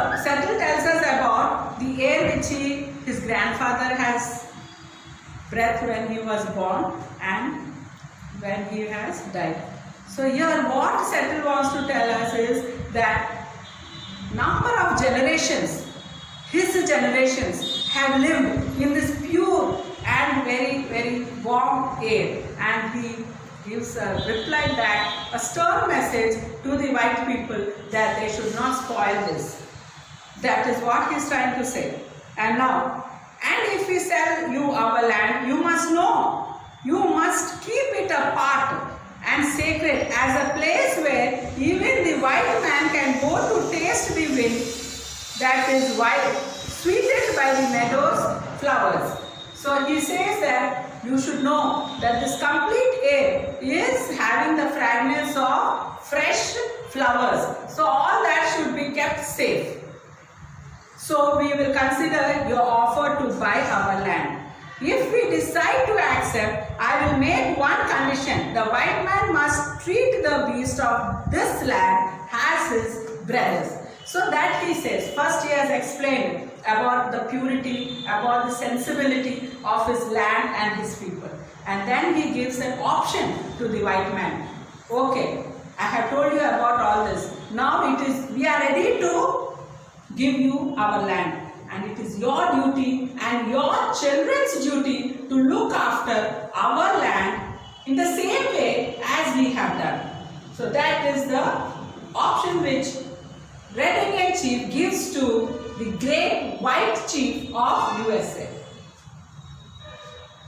Settle tells us about the air which his grandfather has breathed when he was born and when he has died. So here what Settle wants to tell us is that number of generations, his generations have lived in this pure and very warm air, and he gives a reply back, a stern message to the white people that they should not spoil this. That is what he is trying to say. And now, and if we sell you our land, you must know, you must keep it apart and sacred as a place where even the white man can go to taste the wind that is wild, sweetened by the meadows' flowers. So he says that you should know that this complete air is having the fragrance of fresh flowers. So all that should be kept safe. So we will consider your offer to buy our land. If we decide to accept, I will make one condition. The white man must treat the beast of this land as his brothers. So that he says, first he has explained about the purity, about the sensibility of his land and his people. And then he gives an option to the white man. Okay, I have told you about all this. Now we are ready to give you our land, and it is your duty and your children's duty to look after our land in the same way as we have done. So that is the option which Red Indian chief gives to the great white chief of USA.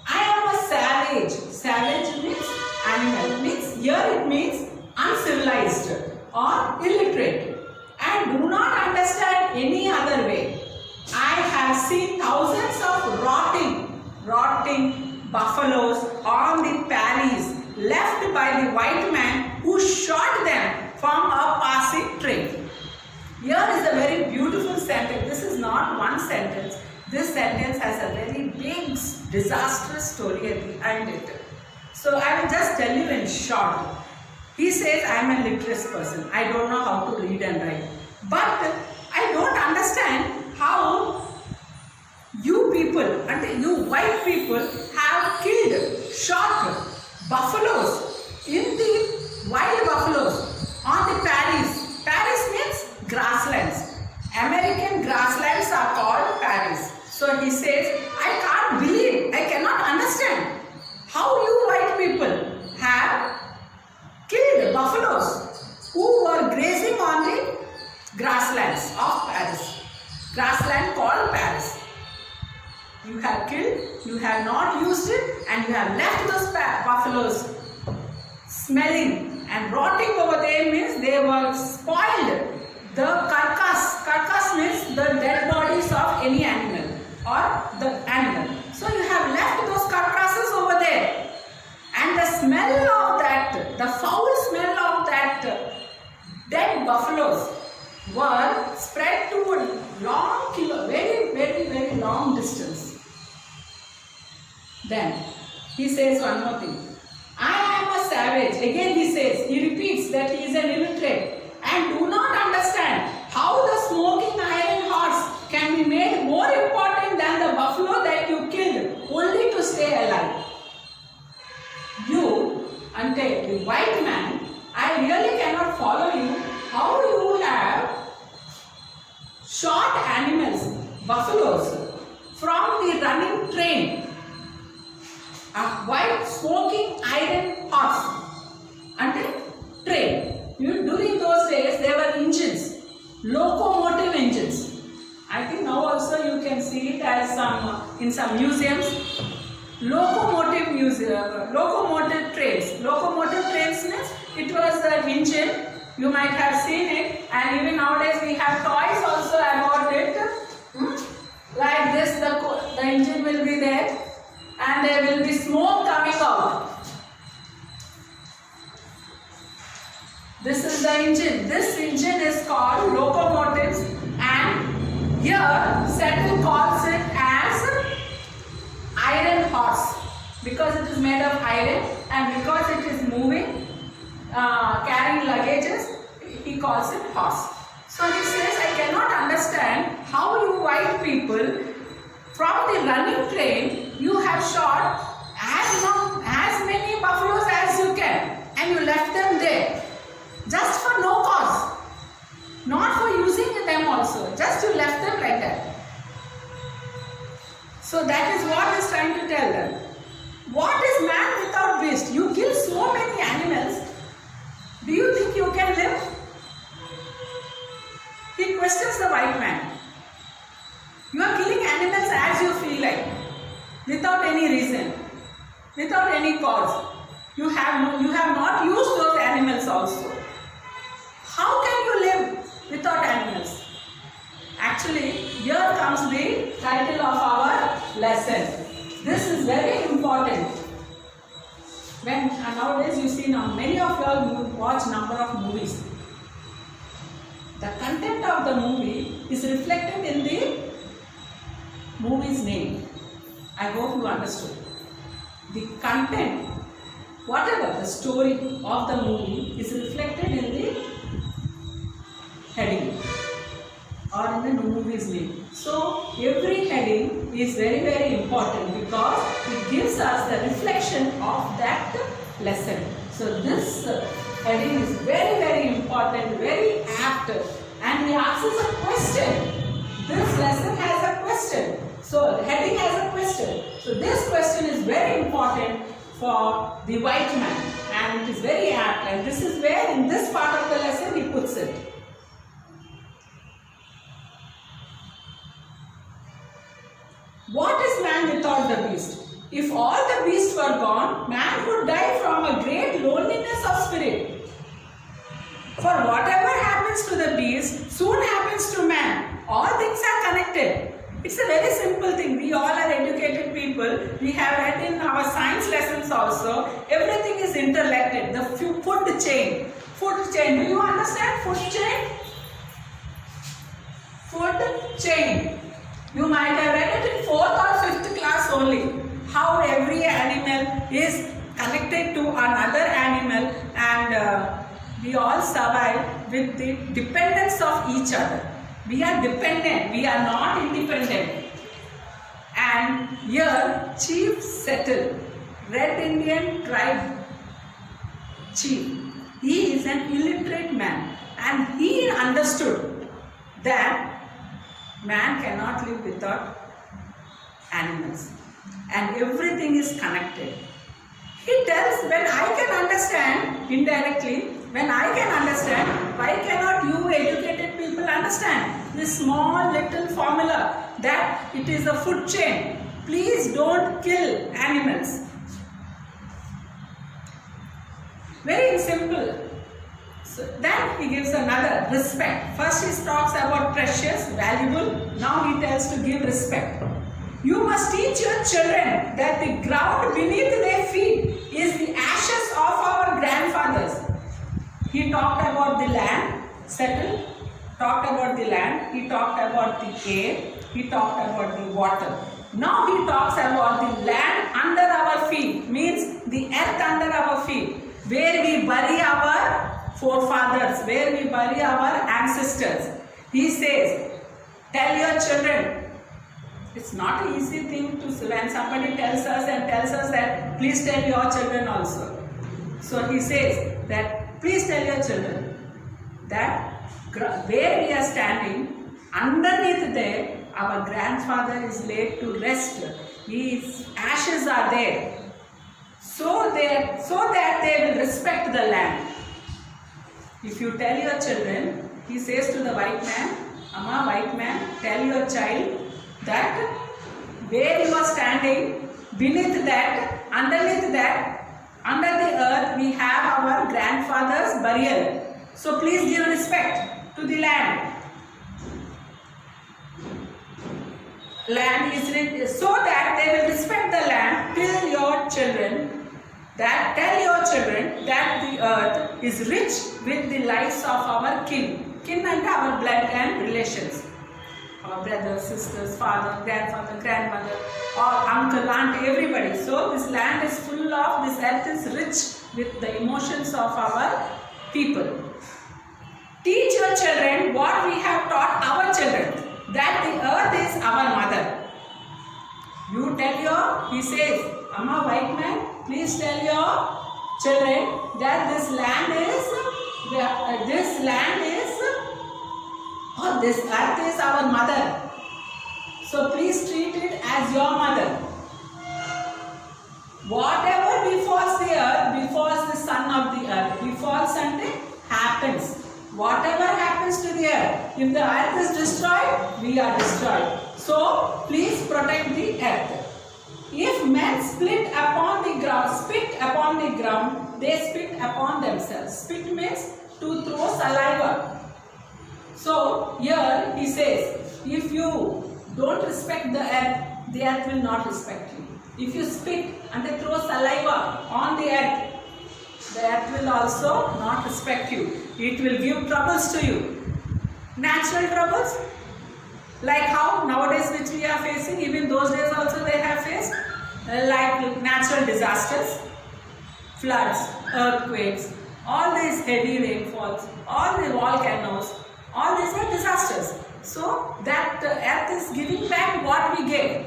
I am a savage. Savage means animal. Here it means uncivilized or illiterate, and do not understand any other way. I have seen thousands of rotting buffaloes on the prairies left by the white man who shot them from a passing train. Here is a very beautiful sentence. This is not one sentence. This sentence has a very big disastrous story behind it. So I will just tell you in short. He says, I am a literate person. I don't know how to read and write. But I don't understand how you people, and you white people, have killed, shot buffaloes, in the wild buffaloes on the prairies. Prairies means grasslands. American grasslands are called prairies. So he says, I can't believe, I cannot understand how you white people have killed buffaloes who were grazing on the grasslands of Paris. Grassland called Paris. You have killed, you have not used it, and you have left those buffaloes smelling and rotting over there. Means they were spoiled. The carcass means the dead bodies of any animal or the animal. So you have left those carcasses over there, and the smell of that, the foul smell of that dead buffaloes were spread to a long very long distance. Then he says one more thing. I am a savage. Again he says, he repeats that he is an illiterate and do not understand how the smoking iron horse can be made more important than the buffalo that you killed only to stay alive. You, until the white man, I really cannot follow you how you have shot animals, buffaloes, from the running train, a white smoking iron horse until train. During those days there were engines, locomotive engines. I think now also you can see it as in some museums. Locomotive trains. Locomotive trains means it was the engine. You might have seen it, and even nowadays we have toys also about it. Like this, the engine will be there, and there will be smoke coming out. This is the engine. This engine is called locomotives, and here Settle calls it as iron horse because it is made of iron, and because it is moving, carrying luggages, he calls it horse. So he says, I cannot understand people, from the running train, you have shot as many buffaloes as you can, and you left them there, just for no cause, not for using them also, just you left them like that. So that is what is trying to tell them. What is man without beast? You kill so many animals. Do you think you can live? He questions the white man. You are killing animals as you feel like, without any reason, without any cause. You have not used those animals also. How can you live without animals? Actually, here comes the title of our lesson. This is very important. When nowadays you see now, many of you all watch number of movies. The content of the movie is reflected in the movie's name. I hope you understood. The content, whatever the story of the movie, is reflected in the heading or in the movie's name. So every heading is very, very important because it gives us the reflection of that lesson. So this heading is very, very important, very apt, and he asks us a question. This lesson has a question. So the heading has a question. So this question is very important for the white man, and it is very apt, and this is where in this part of the lesson he puts it. What is man without the beast? If all the beasts were gone, man would die from a great loneliness of spirit. For whatever happens to the beast soon happens to man. All things are connected. It's a very simple thing. We all are educated people. We have read in our science lessons also. Everything is interrelated. The food chain. Food chain. Do you understand food chain? Food chain. You might have read it in 4th or 5th class only. How every animal is connected to another animal, and we all survive with the dependence of each other. We are dependent, we are not independent. And here chief settled, Red Indian tribe chief. He is an illiterate man, and he understood that man cannot live without animals, and everything is connected. He tells, when I can understand indirectly, when I can understand, why cannot you educated people understand this small little formula that it is a food chain? Please don't kill animals. Very simple. So then he gives another respect. First he talks about precious, valuable. Now he tells to give respect. You must teach your children that the ground beneath their feet is the ashes of our grandfathers. He talked about the land, settled, talked about the land, he talked about the air, he talked about the water. Now he talks about the land under our feet, means the earth under our feet, where we bury our forefathers, where we bury our ancestors. He says, tell your children. It's not an easy thing to, when somebody tells us that please tell your children also. So he says that please tell your children that where we are standing, underneath there, our grandfather is laid to rest. His ashes are there. So that they will respect the land. If you tell your children, he says to the white man, Amma, white man, tell your child that where you are standing, beneath that, underneath that, under the earth, we have our grandfather's burial. So please give respect to the land. Land is so that they will respect the land. Tell your children that the earth is rich with the lives of our kin and our blood and relations. Our brothers, sisters, father, grandfather, grandmother, or uncle, aunt, everybody. So this land is full of, this earth is rich with the emotions of our people. Teach your children what we have taught our children, that the earth is our mother. he says, Amma white man, please tell your children that this land is, or this earth is our mother. So please treat it as your mother. Whatever befalls the earth, befalls the son of the earth. Befalls and happens. Whatever happens to the earth, if the earth is destroyed, we are destroyed. So please protect the earth. If men spit upon the ground, they spit upon themselves. Spit means to throw saliva. So here he says, if you don't respect the earth will not respect you. If you spit and they throw saliva on the earth will also not respect you. It will give troubles to you. Natural troubles, like how nowadays which we are facing, even those days also they have faced, like natural disasters, floods, earthquakes, all these heavy rainfalls, all the volcanoes, all these are disasters. So that earth is giving back what we gave.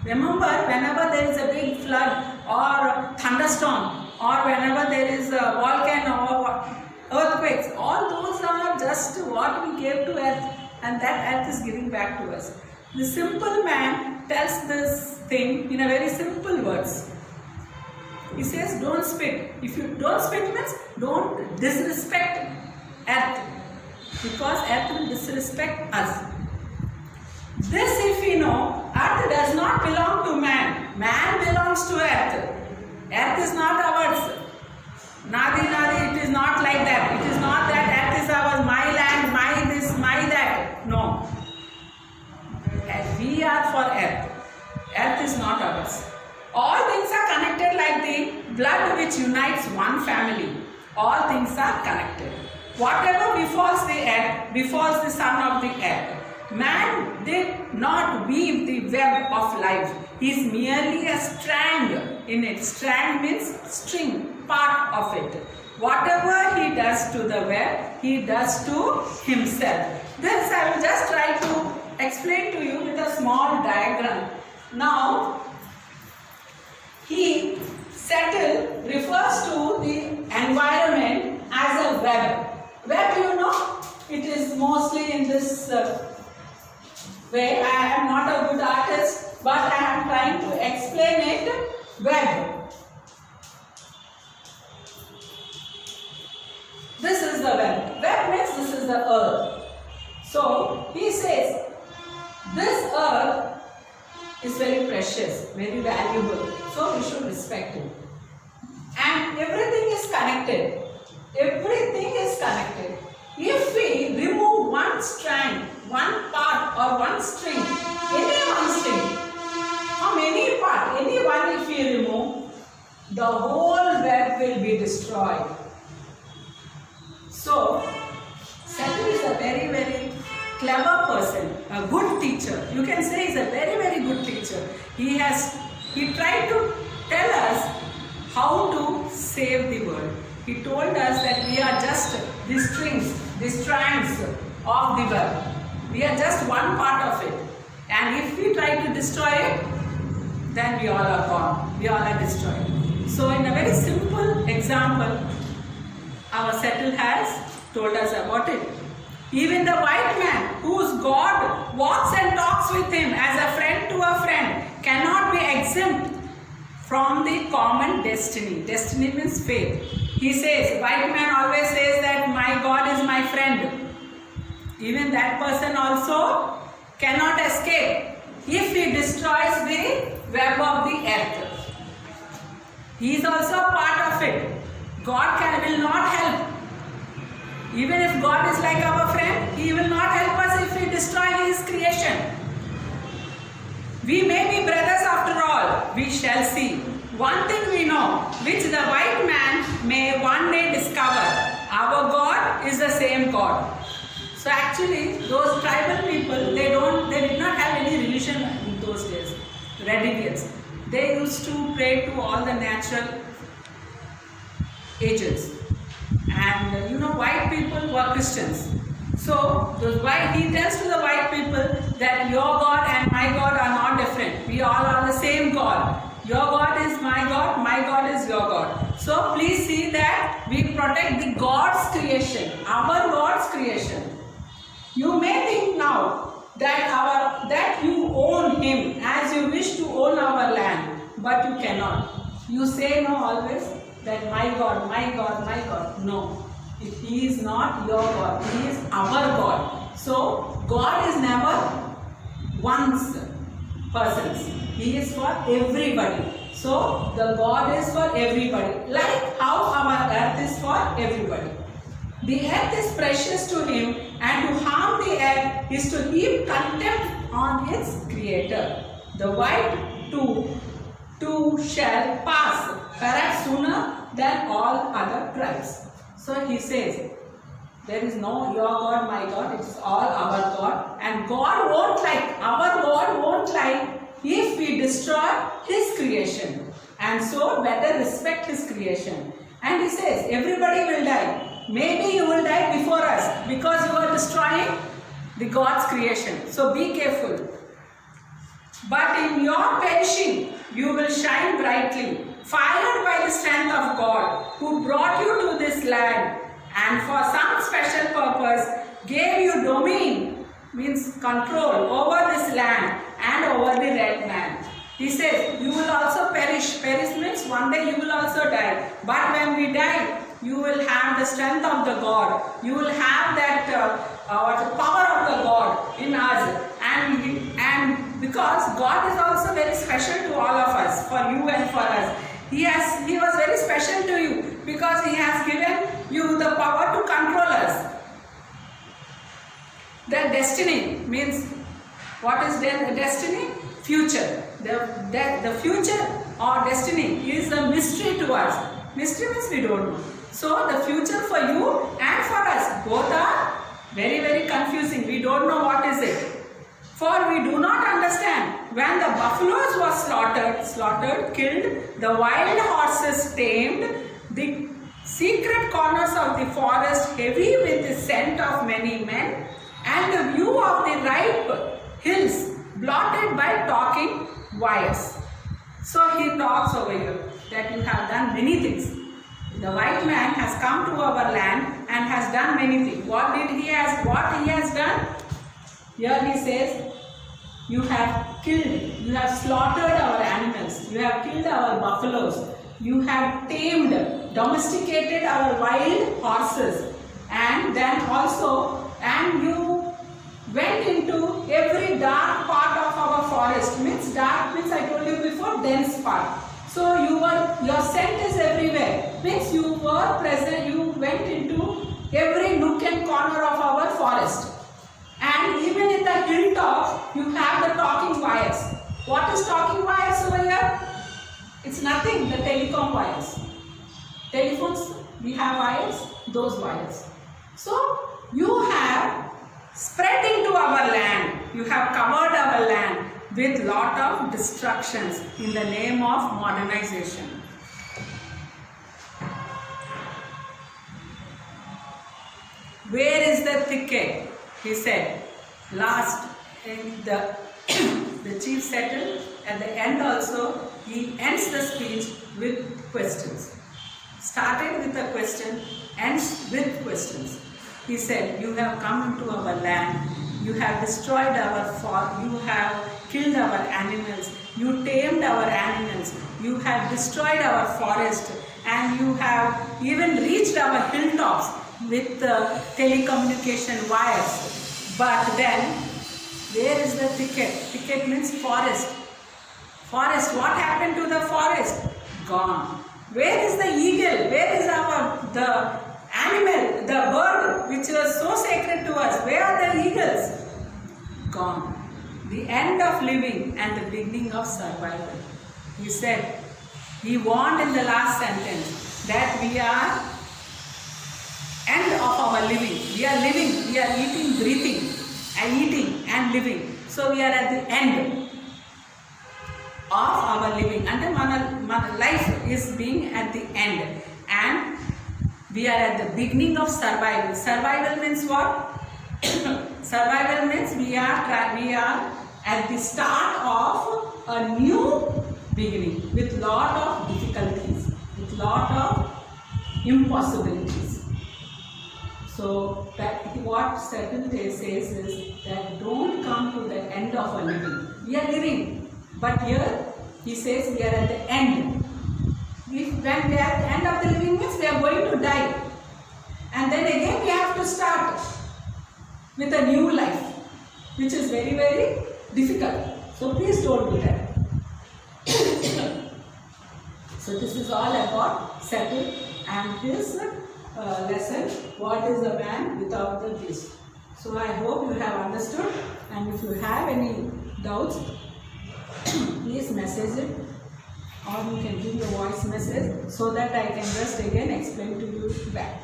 Remember, whenever there is a big flood or thunderstorm, or whenever there is a volcano or earthquakes, all those are just what we gave to earth, and that earth is giving back to us. The simple man tells this thing in a very simple words. He says, don't spit. If you don't spit means don't disrespect earth, because earth will disrespect us. This if we know, earth does not belong to man. Man belongs to earth. Earth is not ours. Nadi, it is not like that. It is not that earth is ours, my land, my this, my that. No. We are for earth. Earth is not ours. All things are connected like the blood which unites one family. All things are connected. Whatever befalls the earth, befalls the son of the earth. Man did not weave the web of life. He is merely a strand in it. Strand means string, part of it. Whatever he does to the web, he does to himself. This I will just try to explain to you with a small diagram. Now, settle refers to the environment as a web. Web, you know, it is mostly in this way. I am not a good artist, but I am trying to explain it. Web. This is the web. Web means this is the earth. So he says, this earth is very precious, very valuable. So we should respect it. And everything is connected. Everything is connected. If we remove one strand, one part or one string, any one string, from any part, any one if we remove, the whole web will be destroyed. So, Settle is a very, very clever person, a good teacher. You can say he's a very, very good teacher. He tried to tell us how to save the world. He told us that we are just the strings, the strands of the web. We are just one part of it. And if we try to destroy it, then we all are gone. We all are destroyed. So in a very simple example, our Settle has told us about it. Even the white man whose God walks and talks with him as a friend to a friend cannot be exempt from the common destiny. Destiny means fate. He says, white man always says that my God is my friend. Even that person also cannot escape if he destroys the web of the earth. He is also a part of it. God will not help. Even if God is like our friend, He will not help us if we destroy His creation. We may be brothers after all, we shall see. One thing we know, which the white man may one day discover, our God is the same God. So actually, those tribal people, they did not have any religion in those days, Red Indians. They used to pray to all the natural agents. And white people were Christians. So he tells to the white people that your God and my God are not different. We all are the same God. Your God is my God is your God. So please see that we protect the God's creation, our God's creation. You may think now that you own Him as you wish to own our land, but you cannot. You say no always that my God, my God, my God. No, He is not your God. He is our God. So God is never one's persons. He is for everybody. So the God is for everybody. Like how our earth is for everybody. The earth is precious to Him, and to harm the earth is to heap contempt on its creator. The white too shall pass, perhaps sooner than all other tribes. So He says, there is no your God, my God, it is all our God. And God won't like, our God won't like if we destroy His creation. And so better respect His creation. And He says, everybody will die. Maybe you will die before us because you are destroying the God's creation. So be careful. But in your perishing, you will shine brightly, fired by the strength of God, who brought you to this land, and for some special purpose gave you domain, means control over this land and over the red man. He says, you will also perish. Perish means one day you will also die. But when we die, you will have the strength of the God. You will have that power of the God in us. And because God is also very special to all of us, for you and for us. He was very special to you because He has given you the power to control us. The destiny means, what is destiny? Future. The future or destiny is a mystery to us. Mystery means we don't know. So the future for you and for us, both are very, very confusing. We don't know what is it. For we do not understand. When the buffaloes were slaughtered, killed, the wild horses tamed, the secret corners of the forest heavy with the scent of many men, and the view of the ripe hills blotted by talking wires. So he talks over here that you have done many things. The white man has come to our land and has done many things. What he has done? Here he says, you have killed, you have slaughtered our animals, you have killed our buffaloes, you have tamed, domesticated our wild horses, and then also, and you went into every dark part of our forest. Means dark means, I told you before, dense part. So your scent is everywhere. Means you were present, you went into every nook and corner of our forest. And even in the hilltops, you have the talking wires. What is talking wires over here? It's nothing, the telecom wires. Telephones, we have wires, those wires. So you have spread into our land, you have covered our land with lot of destructions in the name of modernization. Where is the thicket? He said. Last, the chief settled. At the end also, he ends the speech with questions. Started with a question, ends with questions. He said, you have come into our land, you have destroyed our farm, you have killed our animals, you tamed our animals, you have destroyed our forest, and you have even reached our hilltops with telecommunication wires. But then, where is the thicket? Thicket means forest. Forest, what happened to the forest? Gone. Where is the eagle? Where is the animal, the bird which was so sacred to us? Where are the eagles? Gone. The end of living and the beginning of survival. He said, he warned in the last sentence that we are end of our living. We are living, we are eating, breathing, and eating and living. So we are at the end of our living. And the life is being at the end. And we are at the beginning of survival. Survival means what? Survival means we are at the start of a new beginning with lot of difficulties, with lot of impossibilities. So that what certain says is that don't come to the end of our living. We are living, but here he says we are at the end. When we are at the end of the living means we are going to die. And then again we have to start with a new life, which is very, very difficult. So please don't do that. So this is all about Saturn and his lesson, what is a man without the beast. So I hope you have understood, and if you have any doubts, please message it, or you can give a voice message so that I can just again explain to you back.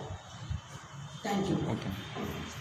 Thank you. Okay.